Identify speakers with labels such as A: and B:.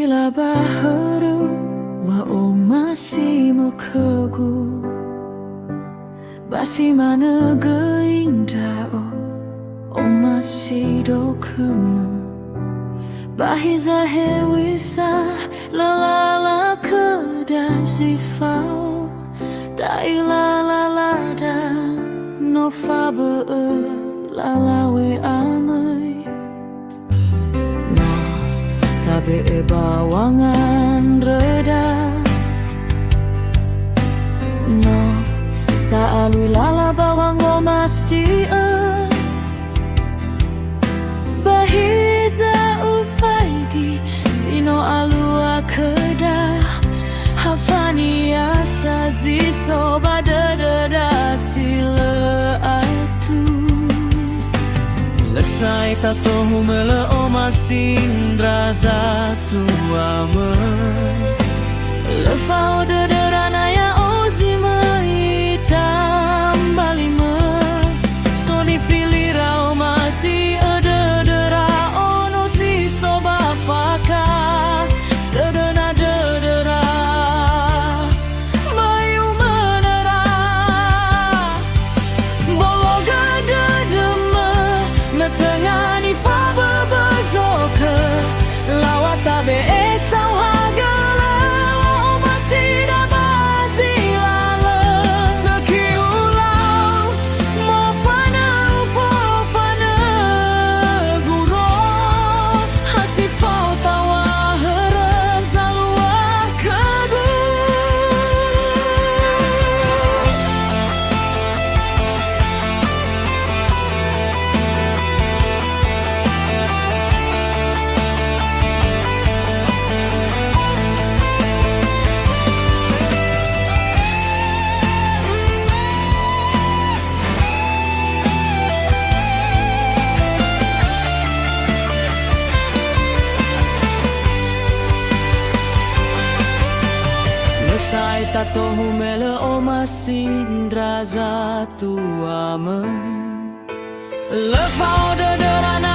A: Bila baharu wa o masih mukagu Basi mana geinda o masih do kemu Bahiza hewisa lalala kedai sifau Dai lalada no fabe lalawe amai No tabe bawangan reda No tak alui lala bawang o masih Bahiza upaigi sino alua kedah Hafani asa ziso badadada sila atu Lesai tato humela o masindra zatu amai Lefau dederana ya ozima hitam balima Soni filira o masih dedera ono si soba paka Sedena dedera Bayu menera Bawa gada dema Metengani faba bezoke Lawat tabe esau hagala O masih dabasi lala Sekiulau Mofana ufofana Guro Hati fau tawa herem Zalua kadu Lesai tato humele o masindra zatu amai Lefau dederana